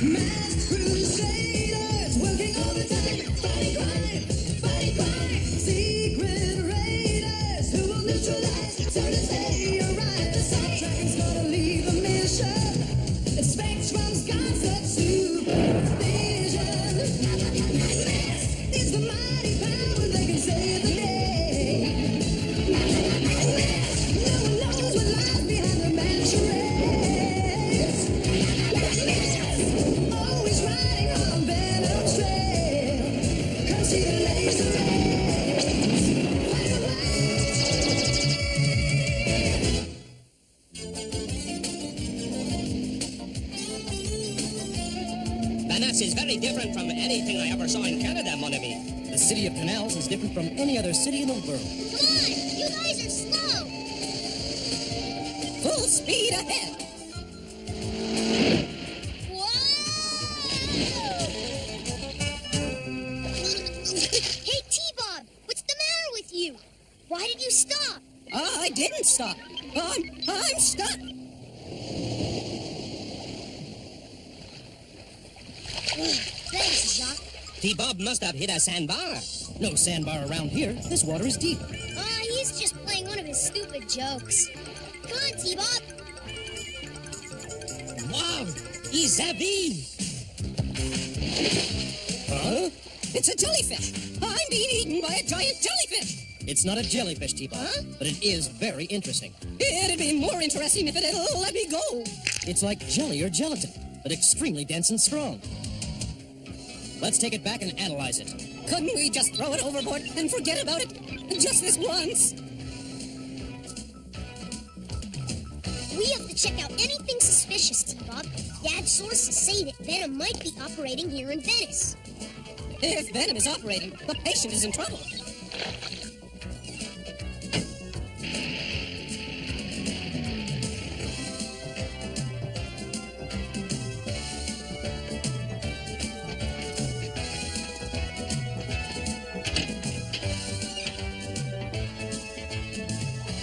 M.A.S.K crusaders working overtime, fighting crime, secret raiders who will neutralize, so to say, arrive. The subtraction's gonna leave a mission. The spectrum's got such supervision. It's the mighty power that can save the day. No one knows what lies behind the mansion race. Always riding on Venom's trail. Come see the laser rays. Fight away. Menace is very different from anything I ever saw in Canada, mon ami. The city of canals is different from any other city in the world. Come on! You guys are slow! Full speed ahead. Whoa! Hey, T-Bob! What's the matter with you? Why did you stop? I didn't stop. I'm stuck. Thanks, Jacques. T-Bob must have hit a sandbar. No sandbar around here. This water is deep. He's just playing one of his stupid jokes. Come on, T-Bob. Wow! Isabi! Huh? It's a jellyfish. I'm being eaten by a giant jellyfish. It's not a jellyfish, T-Bob, Huh? but it is very interesting. It'd be more interesting if it'd let me go. It's like jelly or gelatin, but extremely dense and strong. Let's take it back and analyze it. Couldn't we just throw it overboard and forget about it? Just this once. We have to check out anything suspicious, T-Bob. Dad's sources say that Venom might be operating here in Venice. If Venom is operating, the patient is in trouble.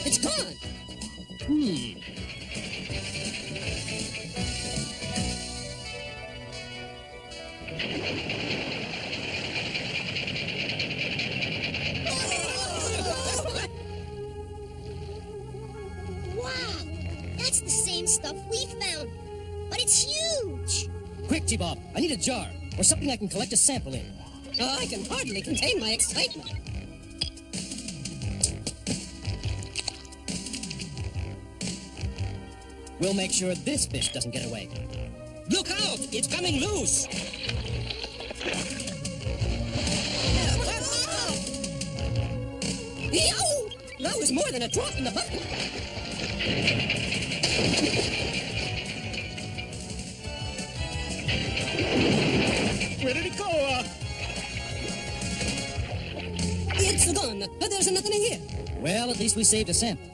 It's gone. Wow! That's the same stuff we found. But it's huge! Quick, T-Bob, I need a jar, or something I can collect a sample in. I can hardly contain my excitement. We'll make sure this fish doesn't get away. Look out! It's coming loose! Yow! That was more than a drop in the bucket. Where did it go? It's gone. There's nothing in here. Well, at least we saved a sample.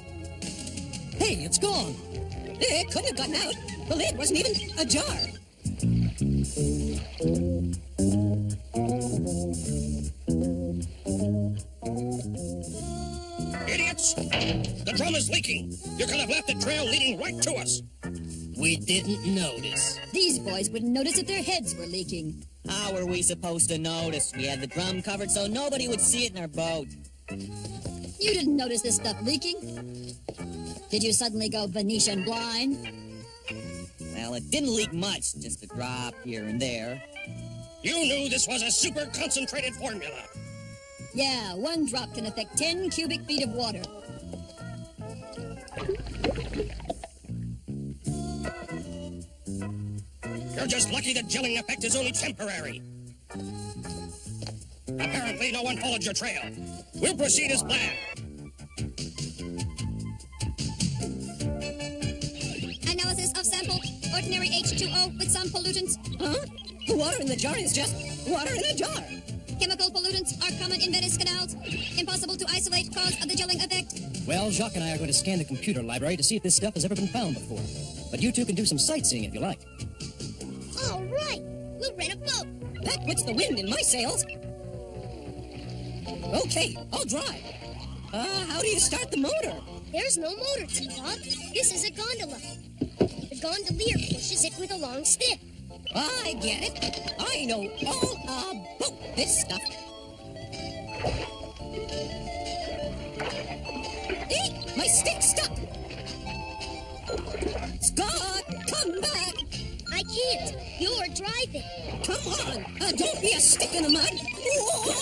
Hey, it's gone. It couldn't have gotten out. The lid wasn't even ajar. Idiots! The drum is leaking. You could have left the trail leading right to us. We didn't notice. These boys wouldn't notice if their heads were leaking. How were we supposed to notice? We had the drum covered so nobody would see it in our boat. You didn't notice this stuff leaking? Did you suddenly go Venetian blind? Well, it didn't leak much, just a drop here and there. You knew this was a super concentrated formula. Yeah, one drop can affect 10 cubic feet of water. You're just lucky the gelling effect is only temporary. Apparently, no one followed your trail. We'll proceed as planned. Analysis of sample, ordinary H2O with some pollutants. Huh? The water in the jar is just water in a jar. Chemical pollutants are common in Venice canals. Impossible to isolate cause of the gelling effect. Well, Jacques and I are going to scan the computer library to see if this stuff has ever been found before. But you two can do some sightseeing if you like. All right, we'll rent a boat. That puts the wind in my sails. Okay, I'll drive. How do you start the motor? There's no motor, T-Bob. This is a gondola. The gondolier pushes it with a long stick. I get it. I know all about this stuff. Eek! My stick's stuck! Scott, come back! I can't. You're driving. Come on! Don't be a stick in the mud! Whoa!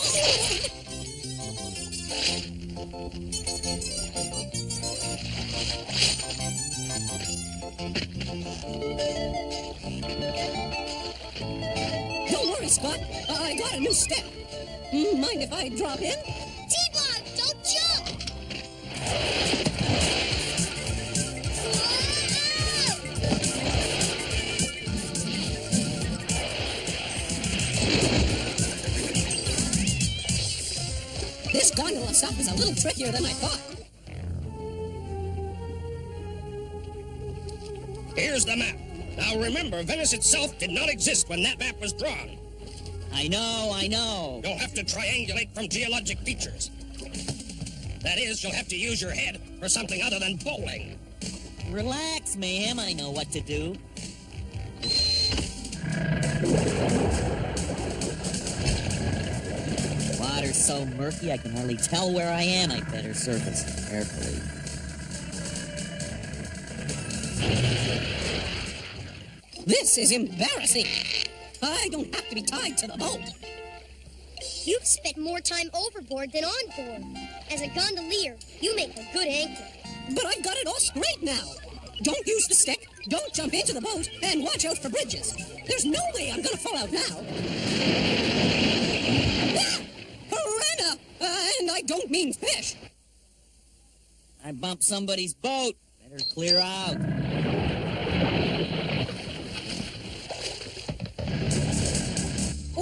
Don't worry, Scott. I got a new step. Mind if I drop in? T-Bob, don't jump! This gondola stuff is a little trickier than I thought. Here's the map. Now remember, Venice itself did not exist when that map was drawn. I know. You'll have to triangulate from geologic features. That is, you'll have to use your head for something other than bowling. Relax, Mayhem. I know what to do. Water's so murky I can hardly tell where I am. I better surface carefully. This is embarrassing. I don't have to be tied to the boat. You've spent more time overboard than on board. As a gondolier, you make a good anchor. But I've got it all straight now. Don't use the stick, don't jump into the boat, and watch out for bridges. There's no way I'm gonna fall out now. Ah! Piranha! And I don't mean fish. I bumped somebody's boat. Better clear out.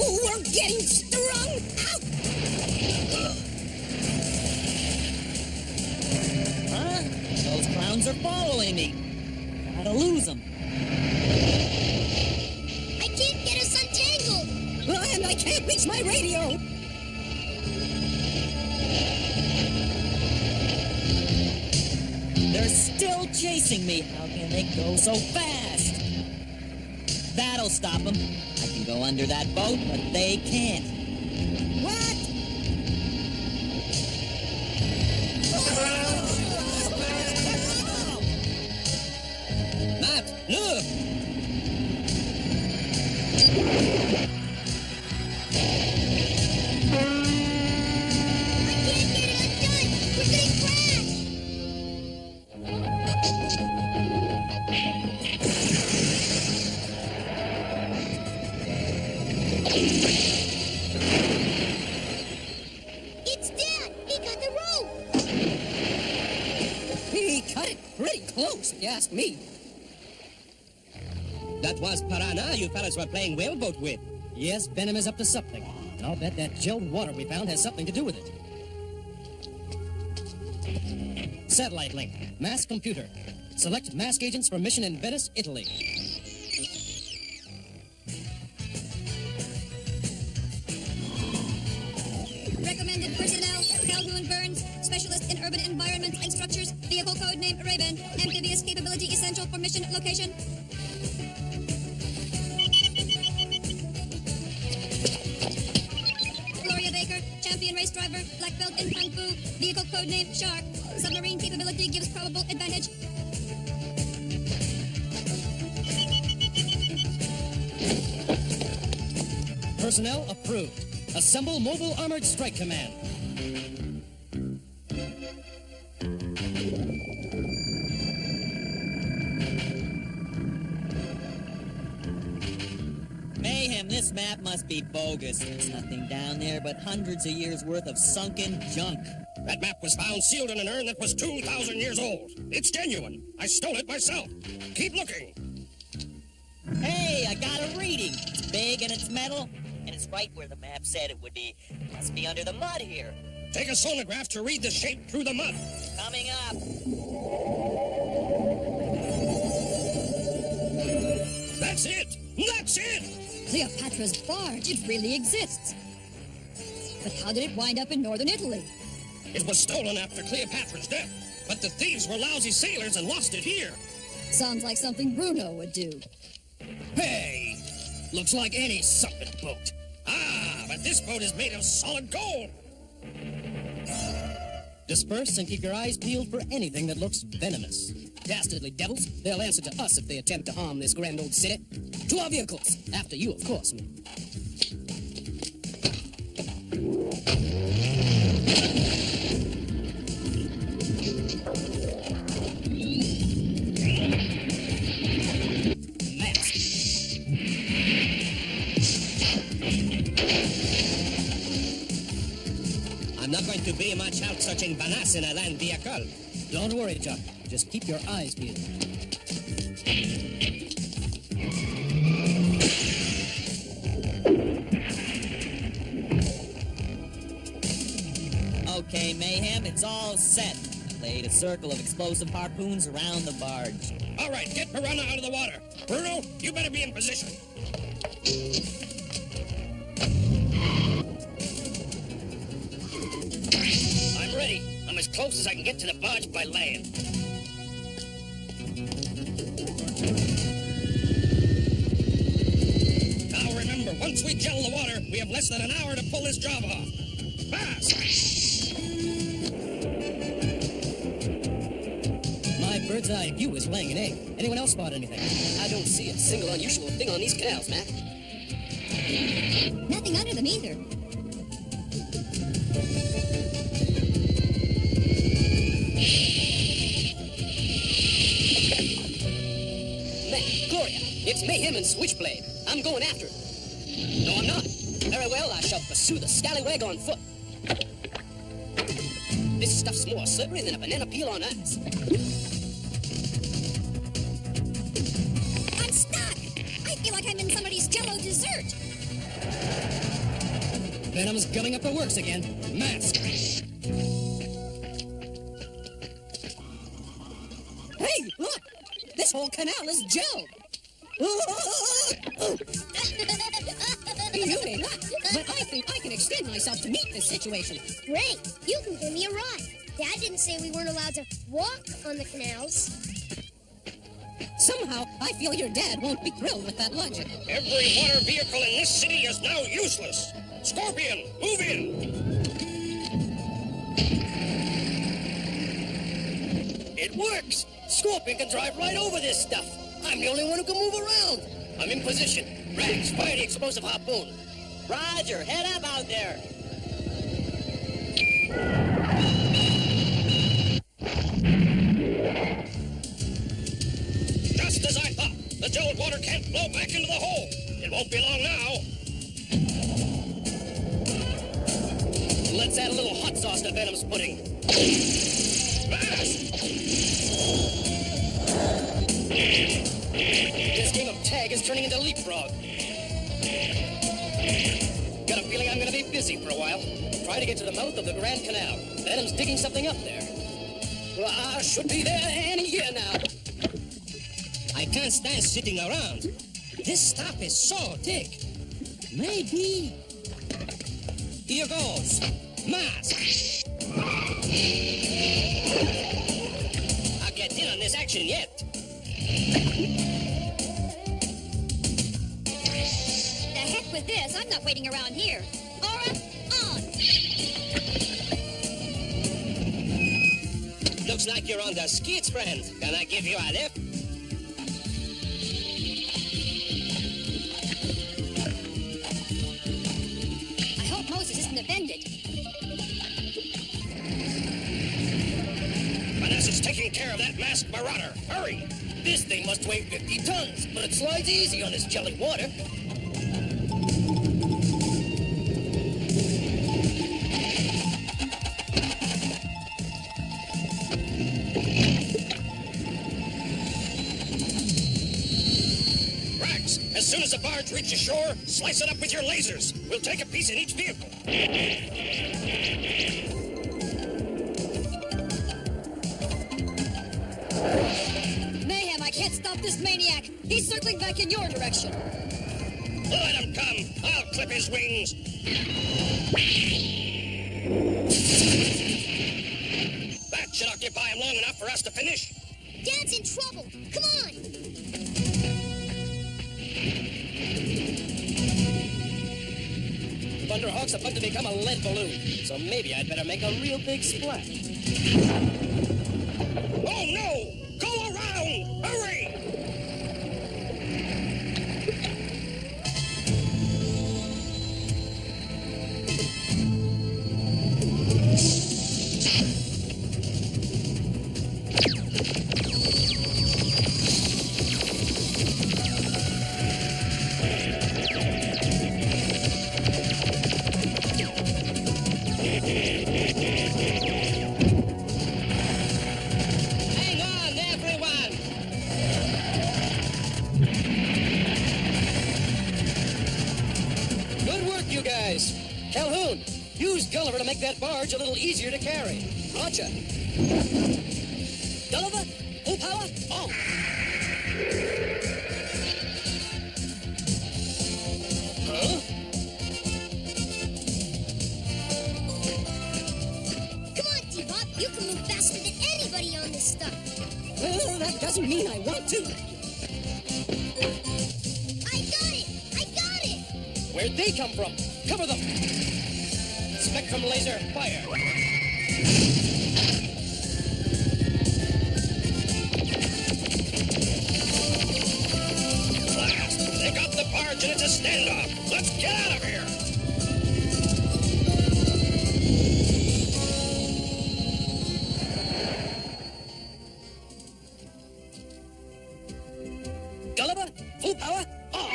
Oh, we're getting strung out! Huh? Those clowns are following me. Gotta lose them. I can't get us untangled. And I can't reach my radio. They're still chasing me. How can they go so fast? That'll stop them. I can go under that boat, but they can't. What? Matt, look! I can't get it undone. We're gonna crash. It's Dad. He got the rope. He cut it pretty close, if you ask me. That was Piranha you fellas were playing whaleboat with. Yes, Venom is up to something. And I'll bet that chilled water we found has something to do with it. Satellite link. M.A.S.K computer. Select M.A.S.K agents for mission in Venice, Italy. Recommended personnel, Calhoun Burns, specialist in urban environments and structures, vehicle code name Raven, amphibious capability essential for mission location. Gloria Baker, champion race driver, black belt in Kung Fu, vehicle code name Shark, submarine capability gives probable advantage. Personnel approved. Assemble Mobile Armored Strike Command. Mayhem, this map must be bogus. There's nothing down there but hundreds of years' worth of sunken junk. That map was found sealed in an urn that was 2,000 years old. It's genuine. I stole it myself. Keep looking. Hey, I got a reading. It's big and it's metal, and it's right where the map said it would be. Must be under the mud here. Take a sonograph to read the shape through the mud. Coming up. That's it. That's it. Cleopatra's barge, it really exists. But how did it wind up in northern Italy? It was stolen after Cleopatra's death, but the thieves were lousy sailors and lost it here. Sounds like something Bruno would do. Hey, Looks like any sucking boat. Ah, but this boat is made of solid gold. Disperse and keep your eyes peeled for anything that looks venomous. Dastardly devils, they'll answer to us if they attempt to harm this grand old city. To our vehicles. After you, of course. I'm not going to be much help searching Venice in a land vehicle. Don't worry, Chuck. Just keep your eyes peeled. Okay, Mayhem, it's all set. I laid a circle of explosive harpoons around the barge. All right, get Piranha out of the water. Bruno, you better be in position. I'm ready. I'm as close as I can get to the barge by land. Now remember, once we gel the water, we have less than an hour to pull this job off. Fast! My bird's eye view is laying an egg. Anyone else spot anything? I don't see a single unusual thing on these canals, Matt. Nothing under them either. Gloria, it's Mayhem and Switchblade. I'm going after it. No, I'm not. Very well, I shall pursue the scallywag on foot. This stuff's more slippery than a banana peel on ice. I'm stuck! I feel like I'm in somebody's jello dessert. Venom's gumming up the works again. M.A.S.K. Hey, look! This whole canal is gel. You may not, but I think I can extend myself to meet this situation. Great. You can give me a ride. Dad didn't say we weren't allowed to walk on the canals. Somehow, I feel your dad won't be thrilled with that logic. Every water vehicle in this city is now useless. Scorpion, move in. It works! Scorpion can drive right over this stuff. I'm the only one who can move around. I'm in position. Rags, fire the explosive harpoon. Roger, head up out there. Just as I thought. The gelled water can't flow back into the hole. It won't be long now. Let's add a little hot sauce to Venom's pudding. Fast! This game of tag is turning into leapfrog. Got a feeling I'm gonna be busy for a while. Try to get to the mouth of the Grand Canal. Venom's digging something up there. Well, I should be there any year now. I can't stand sitting around. This stuff is so thick. Maybe. Here goes. M.A.S.K. I'll get in on this action yet. The heck with this. I'm not waiting around here. Aura, on! Looks like you're on the skids, friend. Can I give you a lift? I hope Moses isn't offended. Menace is taking care of that masked marauder. Hurry! This thing must weigh 50 tons, but it slides easy on this jelly water. Rags, as soon as the barge reaches shore, slice it up with your lasers. We'll take a piece in each vehicle. Mayhem, I can't stop this maniac. He's circling back in your direction. Let him come. I'll clip his wings. That should occupy him long enough for us to finish. Dad's in trouble. Come on. Thunderhawk's about to become a lead balloon, so maybe I'd better make a real big splash. Oh, no! Go around! Hurry! Hang on, everyone! Good work, you guys. Calhoun, use Gulliver to make that barge a little easier to carry. Roger. Gulliver, full power, on! Huh? Come on, T-Bob. You can move faster than anybody on this stuff. Well, that doesn't mean I want to. I got it! I got it! Where'd they come from? Cover them! Spectrum laser, fire! Blast! They got the barge and it's a standoff! Let's get out of here! Gulliver, full power, on!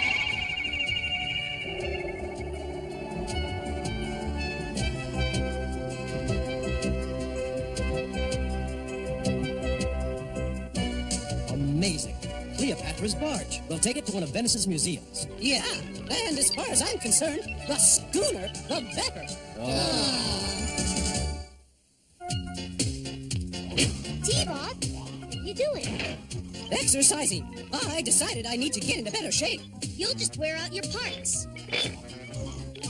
Amazing. Cleopatra's barge. We'll take it to one of Venice's museums. Yeah, and as far as I'm concerned, the sooner the better. T-Bob, you doing? Exercising. I decided I need to get into better shape. You'll just wear out your parts.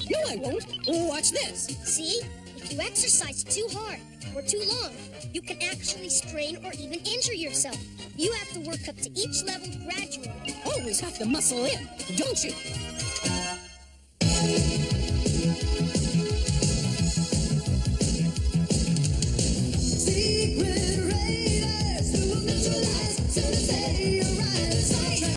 No, I won't. Watch this. See? If you exercise too hard or too long, you can actually strain or even injure yourself. You have to work up to each level gradually. Always have to muscle in, don't you?